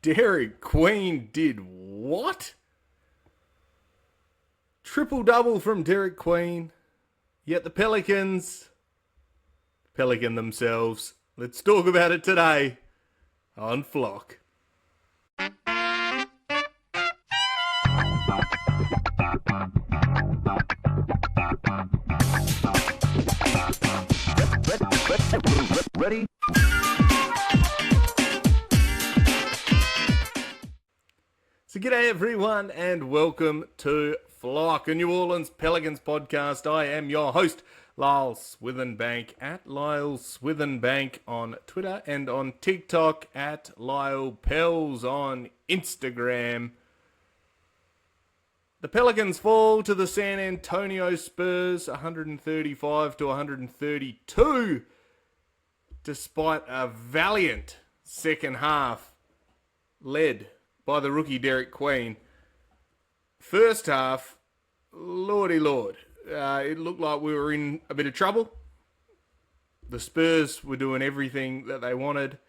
Derik Queen did what? Triple-double from Derik Queen. Yet the Pelicans, Pelican themselves. Let's talk about it today on Flock. Ready? So g'day everyone and welcome to Flock, a New Orleans Pelicans podcast. I am your host, Lyle Swithenbank, at Lyle Swithenbank on Twitter and on TikTok, at Lyle Pels on Instagram. The Pelicans fall to the San Antonio Spurs 135 to 132, despite a valiant second half led by the rookie Derik Queen. First half, lordy lord, it looked like we were in a bit of trouble. The Spurs were doing everything that they wanted.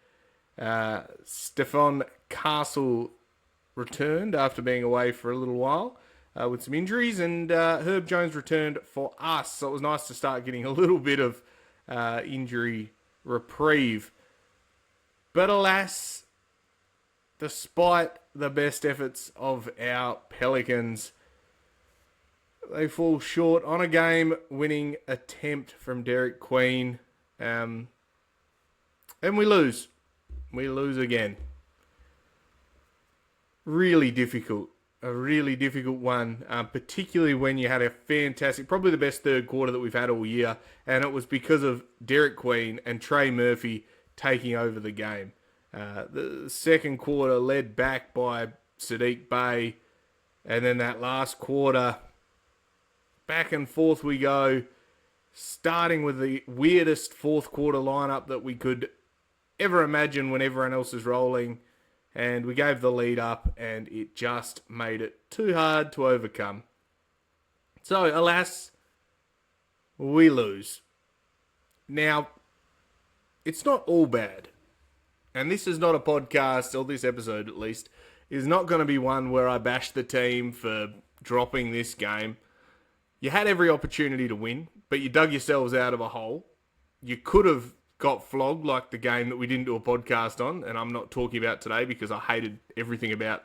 Stephon Castle returned after being away for a little while with some injuries, and Herb Jones returned for us. So it was nice to start getting a little bit of injury reprieve. But alas, despite the best efforts of our Pelicans, they fall short on a game-winning attempt from Derik Queen. And we lose. We lose again. Really difficult. A really difficult one, particularly when you had a fantastic, probably the best third quarter that we've had all year, and it was because of Derik Queen and Trey Murphy taking over the game. The second quarter led back by Saddiq Bey, and then that last quarter, back and forth we go, starting with the weirdest fourth quarter lineup that we could ever imagine when everyone else is rolling, and we gave the lead up, and it just made it too hard to overcome. So, alas, we lose. Now, it's not all bad. And this is not a podcast, or this episode at least, is not going to be one where I bash the team for dropping this game. You had every opportunity to win, but you dug yourselves out of a hole. You could have got flogged like the game that we didn't do a podcast on, and I'm not talking about today because I hated everything about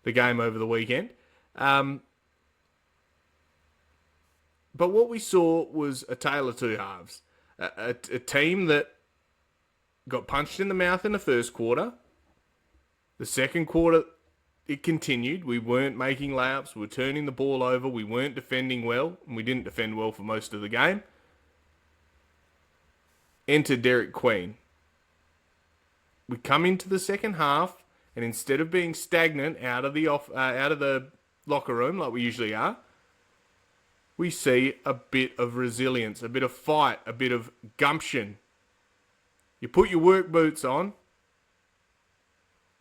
the game over the weekend. But what we saw was a tale of two halves. A team that got punched in the mouth in the first quarter. The second quarter, it continued. We weren't making layups. We were turning the ball over. We weren't defending well. And we didn't defend well for most of the game. Enter Derik Queen. We come into the second half, and instead of being stagnant out of the locker room like we usually are, we see a bit of resilience, a bit of fight, a bit of gumption. You put your work boots on,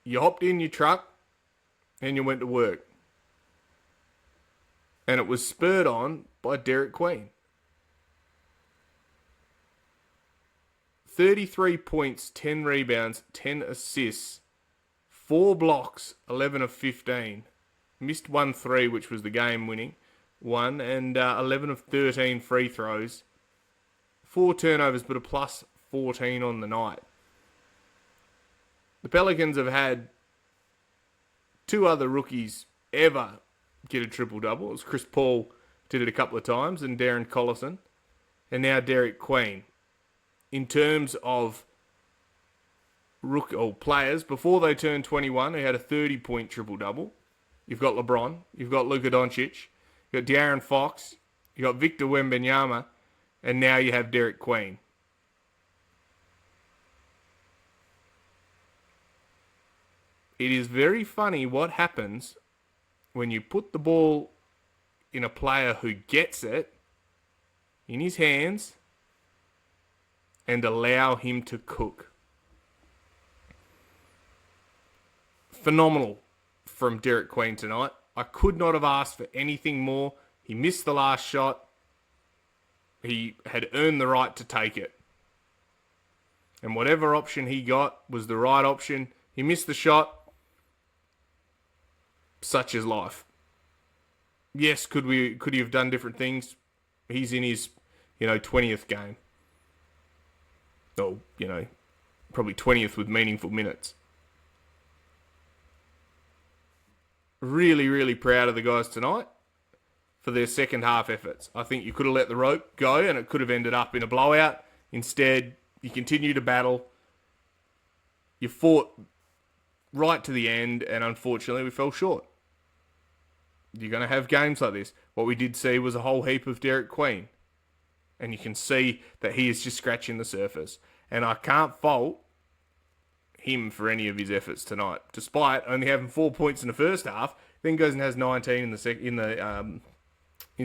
you hopped in your truck, and you went to work. And it was spurred on by Derik Queen. 33 points, 10 rebounds, 10 assists, 4 blocks, 11 of 15. Missed 1 3, which was the game-winning one, and 11 of 13 free throws. 4 turnovers, but a plus 14 on the night. The Pelicans have had 2 other rookies ever get a triple-double. It was Chris Paul did it a couple of times, and Darren Collison, and now Derik Queen. In terms of players, before they turned 21, who had a 30-point triple-double, you've got LeBron, you've got Luka Doncic, you've got De'Aaron Fox, you've got Victor Wembanyama, and now you have Derik Queen. It is very funny what happens when you put the ball in a player who gets it in his hands and allow him to cook. Phenomenal from Derik Queen tonight. I could not have asked for anything more. He missed the last shot. He had earned the right to take it. And whatever option he got was the right option. He missed the shot. such is life. Yes, could he have done different things? He's in his, 20th game. Or, probably 20th with meaningful minutes. Really, really proud of the guys tonight for their second half efforts. I think you could have let the rope go and it could have ended up in a blowout. Instead, you continue to battle. You fought right to the end, and unfortunately, we fell short. You're going to have games like this. What we did see was a whole heap of Derik Queen. And you can see that he is just scratching the surface. And I can't fault him for any of his efforts tonight. Despite only having 4 points in the first half, then goes and has 19 in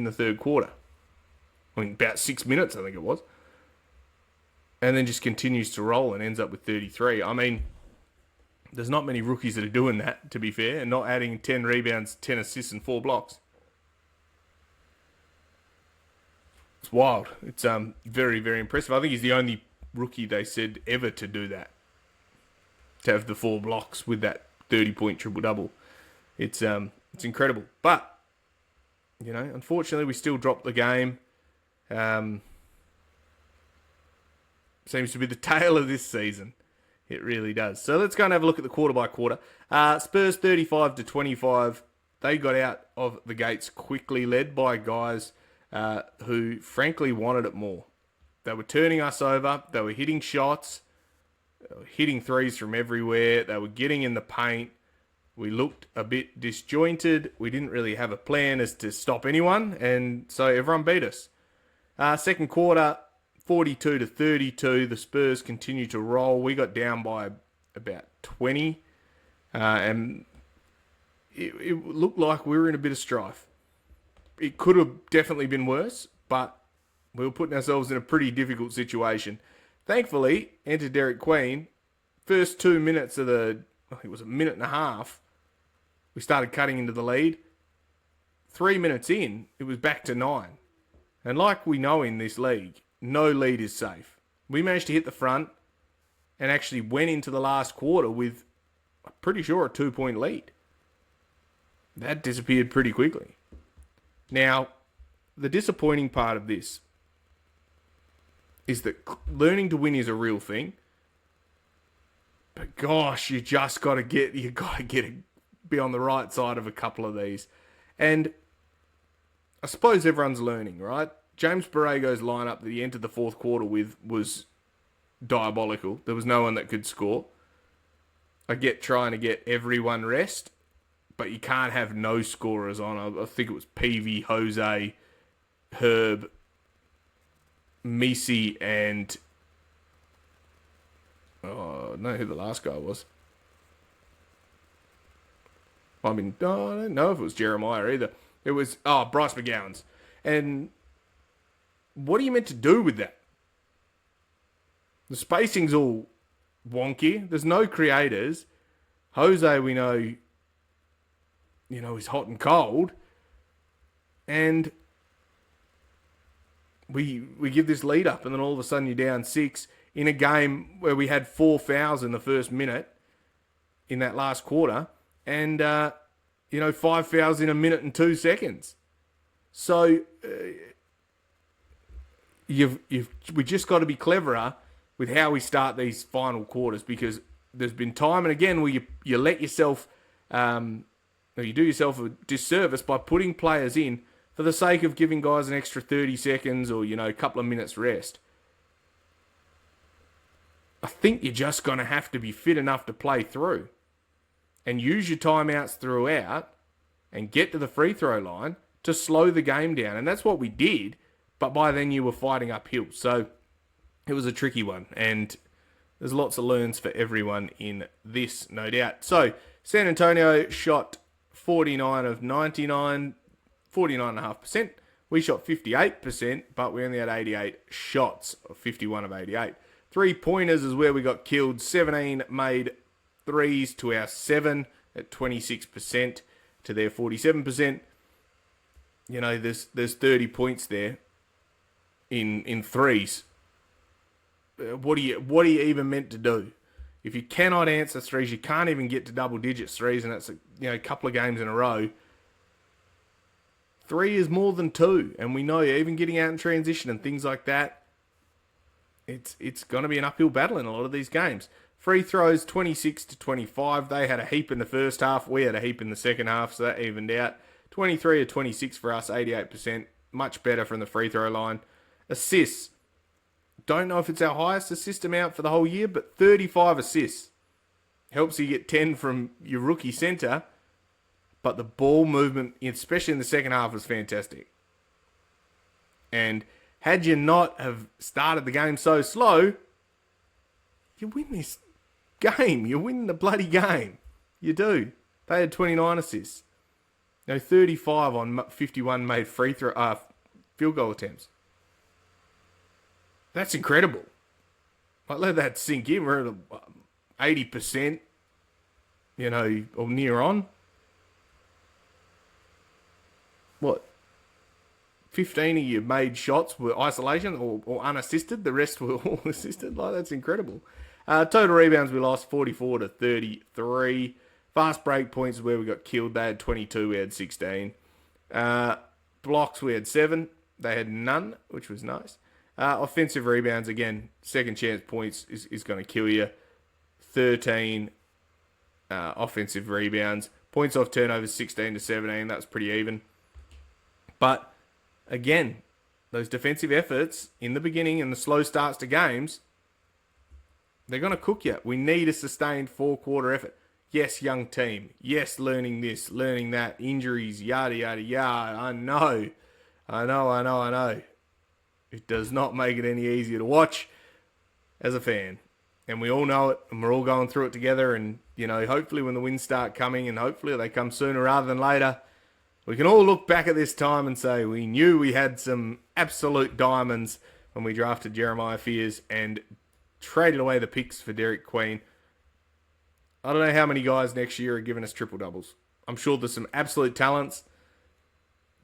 the third quarter. I mean, about 6 minutes, I think it was. And then just continues to roll and ends up with 33. I mean, there's not many rookies that are doing that, to be fair, and not adding 10 rebounds, 10 assists, and 4 blocks. It's wild. It's very, very impressive. I think he's the only rookie they said ever to do that. To have the 4 blocks with that 30-point triple-double. It's incredible. But, unfortunately, we still dropped the game. Seems to be the tale of this season. It really does. So let's go and have a look at the quarter by quarter. Spurs 35-25. They got out of the gates quickly, led by guys who frankly wanted it more. They were turning us over. They were hitting shots, hitting threes from everywhere. They were getting in the paint. We looked a bit disjointed. We didn't really have a plan as to stop anyone, and so everyone beat us. Second quarter, 42-32. The Spurs continued to roll. We got down by about 20, and it looked like we were in a bit of strife. It could have definitely been worse, but we were putting ourselves in a pretty difficult situation. Thankfully, enter Derik Queen. First 2 minutes of I think it was a minute and a half, we started cutting into the lead. 3 minutes in, it was back to 9. And like we know in this league, no lead is safe. We managed to hit the front and actually went into the last quarter with, I'm pretty sure, a 2-point lead. That disappeared pretty quickly. Now, the disappointing part of this is that learning to win is a real thing. But gosh, you got to be on the right side of a couple of these. And I suppose everyone's learning, right? James Borrego's lineup that he entered the fourth quarter with was diabolical. There was no one that could score. I get trying to get everyone rest, but you can't have no scorers on. I think it was Peavy, Jose, Herb, Misi, and I don't know who the last guy was. I don't know if it was Jeremiah either. It was, Bryce McGowan's. And what are you meant to do with that? The spacing's all wonky. There's no creators. Jose, we know, is hot and cold. And we give this lead up, and then all of a sudden you're down 6 in a game where we had 4 fouls in the first minute in that last quarter, and 5 fouls in a minute and 2 seconds. So we just got to be cleverer with how we start these final quarters, because there's been time and again where you let yourself, or you do yourself a disservice by putting players in for the sake of giving guys an extra 30 seconds or, a couple of minutes rest. I think you're just going to have to be fit enough to play through and use your timeouts throughout and get to the free throw line to slow the game down. And that's what we did, but by then you were fighting uphill. So it was a tricky one, and there's lots of learns for everyone in this, no doubt. So San Antonio shot 49 of 99, 49.5%. We shot 58%, but we only had 88 shots of 51 of 88. 3-pointers is where we got killed. 17 made threes to our 7 at 26% to their 47%. There's 30 points there in threes. What are you even meant to do? If you cannot answer threes, you can't even get to double digits threes, and that's a couple of games in a row. 3 is more than 2, and we know even getting out in transition and things like that, it's going to be an uphill battle in a lot of these games. Free throws 26 to 25. They had a heap in the first half. We had a heap in the second half, so that evened out. 23 to 26 for us, 88%. Much better from the free throw line. Assists. Don't know if it's our highest assist amount for the whole year, but 35 assists. Helps you get 10 from your rookie centre, but the ball movement, especially in the second half, was fantastic. And had you not have started the game so slow, you win this game. You win the bloody game. You do. They had 29 assists. 35 on 51 made field goal attempts. That's incredible. Let that sink in. We're at 80%, or near on. 15 of you made shots were isolation or unassisted. The rest were all assisted. That's incredible. Total rebounds we lost 44 to 33. Fast break points is where we got killed. They had 22. We had 16. Blocks we had 7. They had none, which was nice. Offensive rebounds, again, second chance points is going to kill you. 13 offensive rebounds. Points off turnovers 16 to 17. That was pretty even. But again, those defensive efforts in the beginning and the slow starts to games, they're going to cook you. We need a sustained 4-quarter effort. Yes, young team. Yes, learning this, learning that. Injuries, yada, yada, yada. I know. It does not make it any easier to watch as a fan. And we all know it, and we're all going through it together. And, hopefully when the wins start coming, and hopefully they come sooner rather than later, we can all look back at this time and say we knew we had some absolute diamonds when we drafted Jeremiah Fears and traded away the picks for Derik Queen. I don't know how many guys next year are giving us triple-doubles. I'm sure there's some absolute talents,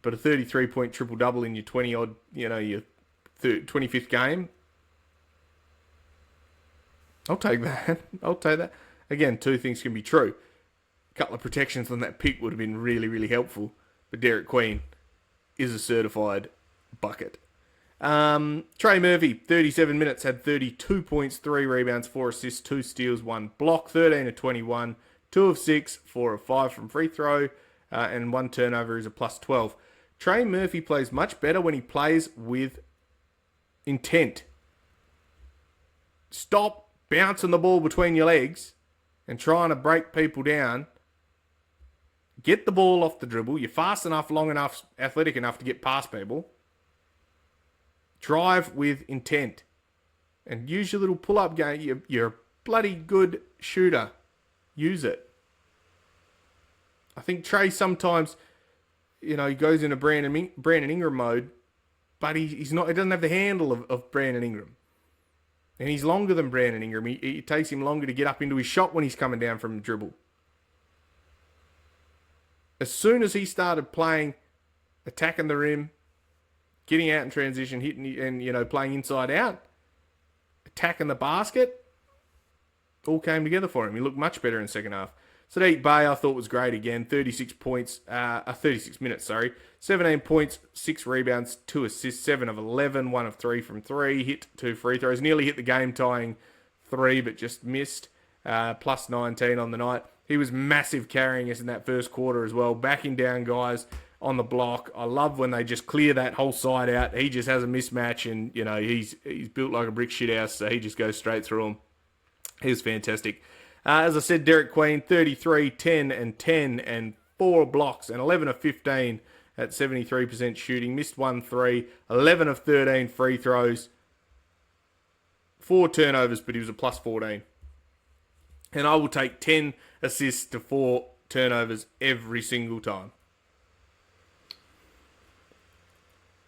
but a 33-point triple-double in your 20-odd, your 25th game, I'll take that. I'll take that. Again, 2 things can be true. A couple of protections on that pick would have been really, really helpful. But Derik Queen is a certified bucket. Trey Murphy, 37 minutes, had 32 points, 3 rebounds, 4 assists, 2 steals, 1 block, 13 of 21, 2 of 6, 4 of 5 from free throw, and 1 turnover is a plus 12. Trey Murphy plays much better when he plays with intent. Stop bouncing the ball between your legs and trying to break people down. Get the ball off the dribble. You're fast enough, long enough, athletic enough to get past people. Drive with intent. And use your little pull-up game. You're a bloody good shooter. Use it. I think Trey sometimes, he goes into Brandon Ingram mode, but he's not. He doesn't have the handle of Brandon Ingram. And he's longer than Brandon Ingram. It takes him longer to get up into his shot when he's coming down from the dribble. As soon as he started playing, attacking the rim, getting out in transition, hitting and playing inside out, attacking the basket, all came together for him. He looked much better in the second half. Sadiq Bey, I thought was great again. 36 minutes, 17 points, 6 rebounds, 2 assists, 7 of 11, 1 of 3 from 3, hit 2 free throws, nearly hit the game-tying 3, but just missed, plus 19 on the night. He was massive carrying us in that first quarter as well, backing down guys on the block. I love when they just clear that whole side out. He just has a mismatch, and he's built like a brick shithouse, so he just goes straight through them. He was fantastic. As I said, Derik Queen, 33, 10, and 10, and 4 blocks, and 11 of 15 at 73% shooting. Missed 1 3, 11 of 13 free throws, 4 turnovers, but he was a plus 14. And I will take 10 assists to 4 turnovers every single time.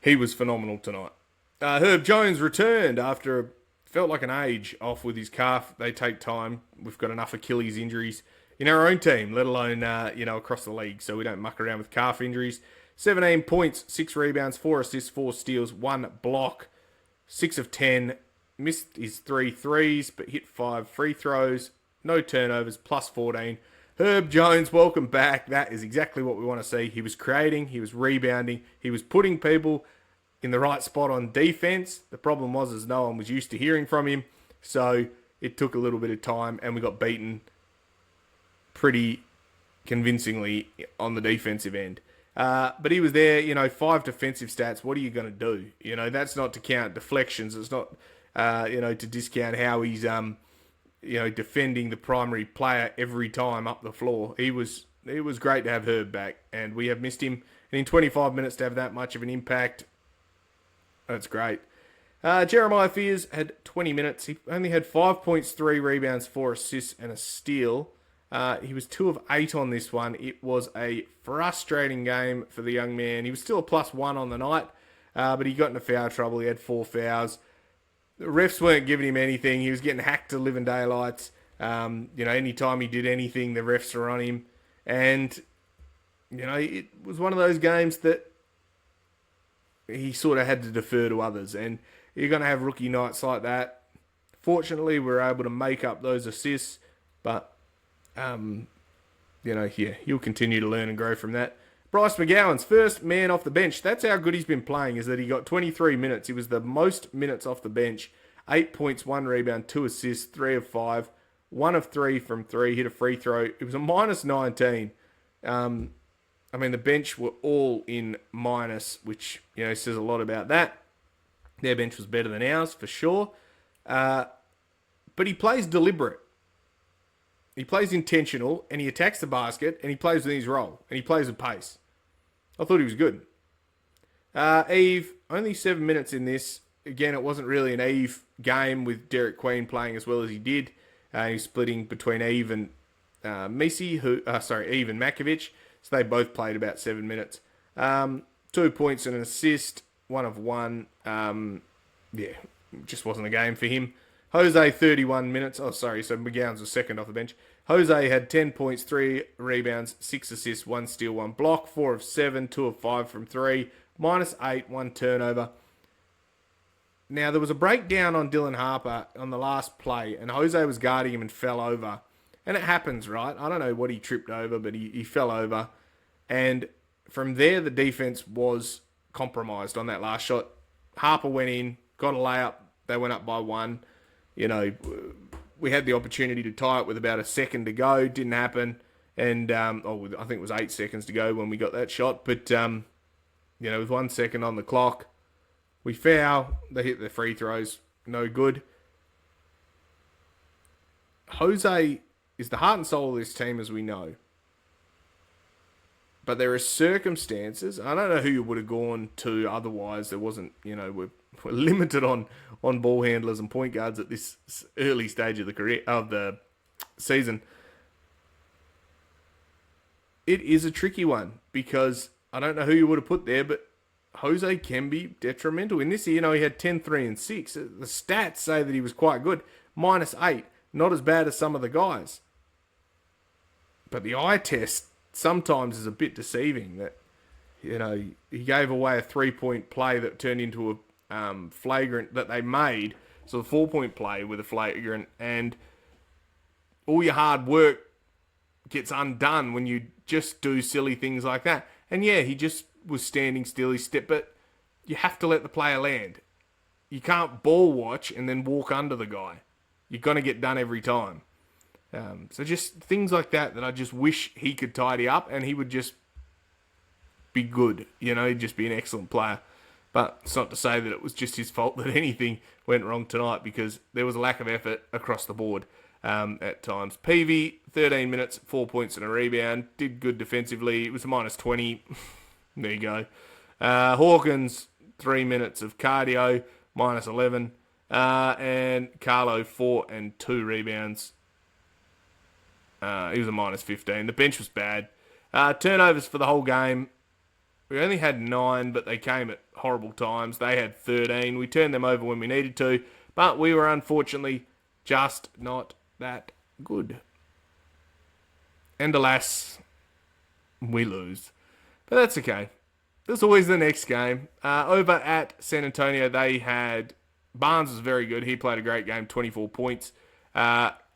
He was phenomenal tonight. Herb Jones returned after felt like an age off with his calf. They take time. We've got enough Achilles injuries in our own team, let alone across the league, so we don't muck around with calf injuries. 17 points, 6 rebounds, 4 assists, 4 steals, 1 block, 6 of 10. Missed his 3 threes, but hit 5 free throws. no turnovers, plus 14. Herb Jones, welcome back. That is exactly what we want to see. He was creating, he was rebounding, he was putting people in the right spot on defense. The problem was is no one was used to hearing from him, so it took a little bit of time, and we got beaten pretty convincingly on the defensive end. But he was there, 5 defensive stats. What are you going to do? That's not to count deflections. It's not, to discount how he's, defending the primary player every time up the floor. It was great to have Herb back, and we have missed him. And in 25 minutes to have that much of an impact, that's great. Jeremiah Fears had 20 minutes. He only had 5 points, 3 rebounds, 4 assists, and a steal. He was 2 of 8 on this one. It was a frustrating game for the young man. He was still a +1 on the night, but he got into foul trouble. He had 4 fouls. The refs weren't giving him anything. He was getting hacked to living daylights. Anytime he did anything, the refs were on him. And, it was one of those games that he sort of had to defer to others. And you're going to have rookie nights like that. Fortunately, we were able to make up those assists, but he'll continue to learn and grow from that. Bryce McGowan's first man off the bench. That's how good he's been playing, is that he got 23 minutes. He was the most minutes off the bench. 8 points, 1 rebound, 2 assists, 3 of 5, 1 of 3 from 3, hit a free throw. It was a -19. The bench were all in minus, which, says a lot about that. Their bench was better than ours, for sure. But he plays deliberate. He plays intentional, and he attacks the basket, and he plays within his role, and he plays with pace. I thought he was good. Eve, only 7 minutes in this. Again, it wasn't really an Eve game with Derik Queen playing as well as he did. He's splitting between Eve and Eve and Makovic. So they both played about 7 minutes. 2 points and an assist, 1 of 1. Just wasn't a game for him. Jose, 31 minutes. So McGowan's was second off the bench. Jose had 10 points, 3 rebounds, 6 assists, 1 steal, 1 block, 4 of 7, 2 of 5 from 3, -8, 1 turnover. Now, there was a breakdown on Dylan Harper on the last play, and Jose was guarding him and fell over. And it happens, right? I don't know what he tripped over, but he fell over. And from there, the defense was compromised on that last shot. Harper went in, got a layup. They went up by 1. We had the opportunity to tie it with about a second to go. Didn't happen. And I think it was 8 seconds to go when we got that shot. But, with 1 second on the clock, we foul. They hit the free throws. No good. Jose is the heart and soul of this team, as we know. But there are circumstances. I don't know who you would have gone to otherwise. There wasn't, we're limited on ball handlers and point guards at this early stage of the season. It is a tricky one because I don't know who you would have put there, but Jose can be detrimental. In this year, he had 10, 3, and 6. The stats say that he was quite good. -8, not as bad as some of the guys. But the eye test sometimes is a bit deceiving. That he gave away a 3-point play that turned into a flagrant that they made. So a 4-point play with a flagrant, and all your hard work gets undone when you just do silly things like that. And yeah, he just was standing still. He stepped, but you have to let the player land. You can't ball watch and then walk under the guy. You're going to get done every time. So just things like that I just wish he could tidy up, and he would just be good. He'd just be an excellent player. But it's not to say that it was just his fault that anything went wrong tonight, because there was a lack of effort across the board at times. PV, 13 minutes, 4 points and a rebound. Did good defensively. It was a -20. There you go. Hawkins, 3 minutes of cardio, -11. And Carlo, 4 and 2 rebounds. He was a -15. The bench was bad. Turnovers for the whole game. We only had 9, but they came at horrible times. They had 13. We turned them over when we needed to, but we were unfortunately just not that good. And alas, we lose. But that's okay. There's always the next game. Over at San Antonio, they had... Barnes was very good. He played a great game, 24 points.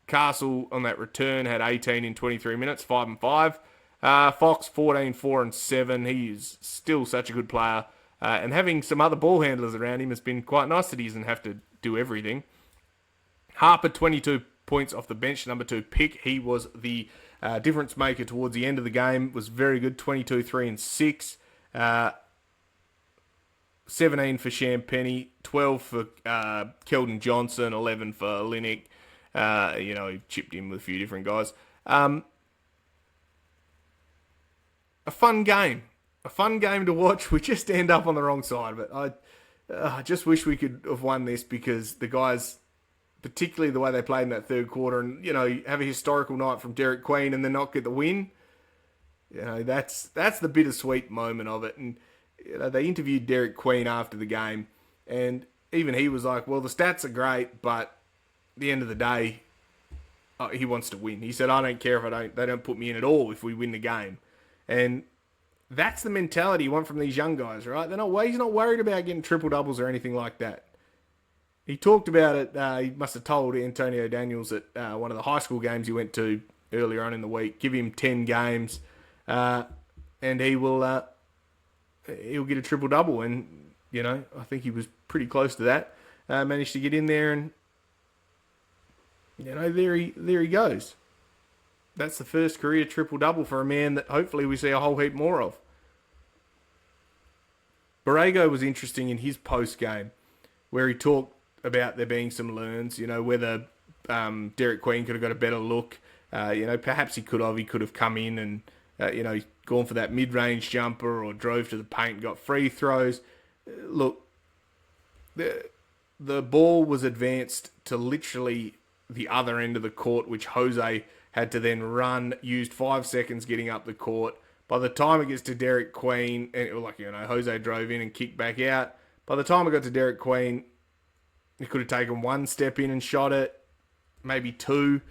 Castle on that return had 18 in 23 minutes, 5 and 5. Fox 14, 4 and 7. He is still such a good player. And having some other ball handlers around him has been quite nice that he doesn't have to do everything. Harper, 22 points off the bench, number 2 pick. He was the difference maker towards the end of the game. Was very good, 22, 3 and 6. 17 for Champagny, 12 for Keldon Johnson, 11 for Linnick. He chipped in with a few different guys. A fun game. A fun game to watch. We just end up on the wrong side of it. I just wish we could have won this because the guys, particularly the way they played in that third quarter, and, have a historical night from Derik Queen and then not get the win. That's the bittersweet moment of it. And, they interviewed Derik Queen after the game, and even he was like, well, the stats are great, but at the end of the day, he wants to win. He said, I don't care if they don't put me in at all if we win the game. And that's the mentality you want from these young guys, right? He's not worried about getting triple doubles or anything like that. He talked about it. He must have told Antonio Daniels at one of the high school games he went to earlier on in the week, give him 10 games, and he'll get a triple double. And I think he was pretty close to that. Managed to get in there, and there he goes. That's the first career triple-double for a man that hopefully we see a whole heap more of. Borrego was interesting in his post-game, where he talked about there being some learns, whether Derik Queen could have got a better look. Perhaps he could have. He could have come in and, gone for that mid-range jumper or drove to the paint and got free throws. Look, the ball was advanced to literally the other end of the court, which Jose had to then run, used 5 seconds getting up the court. By the time it gets to Derik Queen, and Jose drove in and kicked back out. By the time it got to Derik Queen, he could have taken 1 step in and shot it, maybe 2.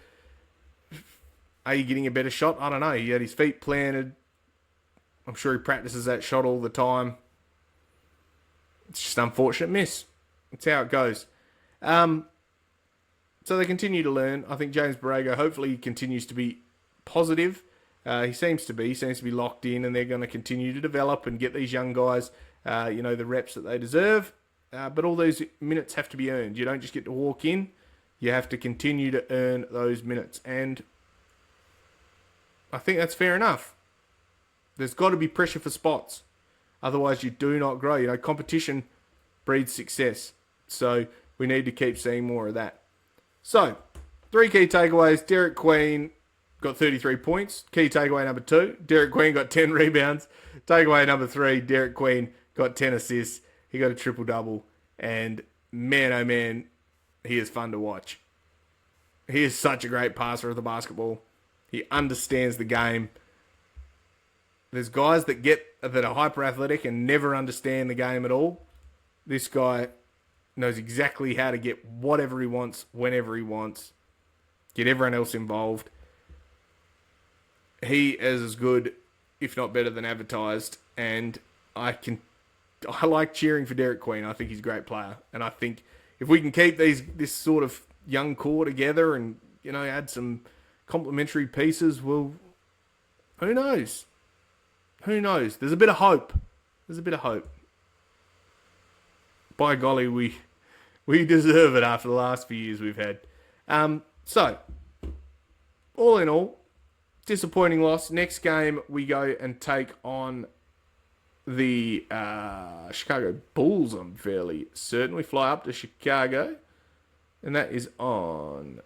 Are you getting a better shot? I don't know. He had his feet planted. I'm sure he practices that shot all the time. It's just an unfortunate miss. That's how it goes. So they continue to learn. I think James Borrego hopefully continues to be positive. He seems to be locked in, and they're going to continue to develop and get these young guys, the reps that they deserve. But all those minutes have to be earned. You don't just get to walk in. You have to continue to earn those minutes. And I think that's fair enough. There's got to be pressure for spots. Otherwise, you do not grow. Competition breeds success. So we need to keep seeing more of that. So, 3 key takeaways. Derik Queen got 33 points. Key takeaway number 2. Derik Queen got 10 rebounds. Takeaway number 3. Derik Queen got 10 assists. He got a triple-double. And man, oh man, he is fun to watch. He is such a great passer of the basketball. He understands the game. There's guys that are hyper-athletic and never understand the game at all. This guy knows exactly how to get whatever he wants, whenever he wants, get everyone else involved. He is as good, if not better than advertised, and I like cheering for Derik Queen. I think he's a great player, and I think if we can keep this sort of young core together and add some complementary pieces, well, who knows? Who knows? There's a bit of hope. By golly, we deserve it after the last few years we've had. So, all in all, disappointing loss. Next game, we go and take on the Chicago Bulls, I'm fairly certain. We fly up to Chicago, and that is on...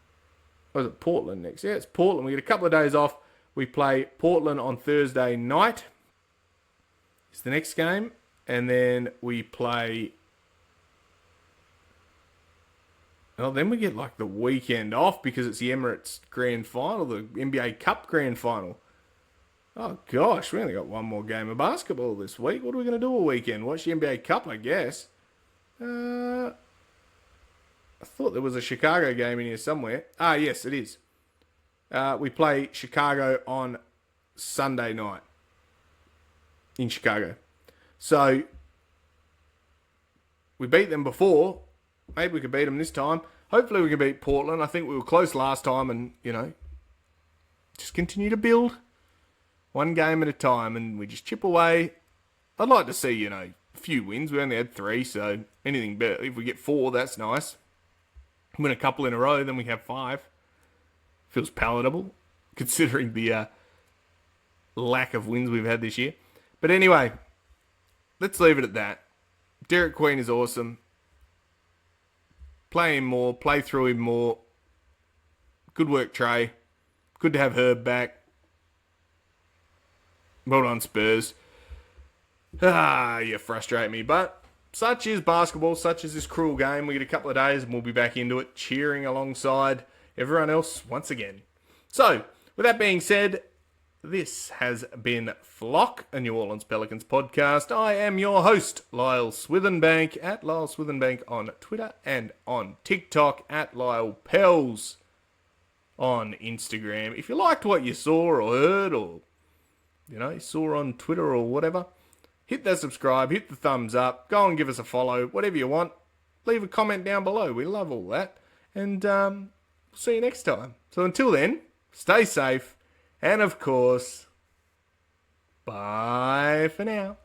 Was it Portland next? Yeah, it's Portland. We get a couple of days off. We play Portland on Thursday night. It's the next game. And then we play... Well, then we get the weekend off because it's the Emirates Grand Final, the NBA Cup Grand Final. Oh, gosh, we only got one more game of basketball this week. What are we going to do all weekend? Watch the NBA Cup, I guess. I thought there was a Chicago game in here somewhere. Ah, yes, it is. We play Chicago on Sunday night in Chicago. So, we beat them before. Maybe we could beat them this time. hopefully we can beat Portland. I think we were close last time and, just continue to build one game at a time and we just chip away. I'd like to see, a few wins. We only had 3, so anything better. If we get 4, that's nice. Win a couple in a row, then we have 5. Feels palatable, considering the lack of wins we've had this year. But anyway, let's leave it at that. Derik Queen is awesome. Play him more, play through him more. Good work, Trey. Good to have Herb back. Well done, Spurs. You frustrate me, but such is basketball, such is this cruel game. We get a couple of days and we'll be back into it, cheering alongside everyone else once again. So, with that being said, this has been Flock, a New Orleans Pelicans podcast. I am your host, Lyle Swithenbank, at Lyle Swithenbank on Twitter and on TikTok, at Lyle Pels on Instagram. If you liked what you saw or heard or, you saw on Twitter or whatever, hit that subscribe, hit the thumbs up, go and give us a follow, whatever you want. Leave a comment down below. We love all that. And see you next time. So until then, stay safe. And of course, bye for now.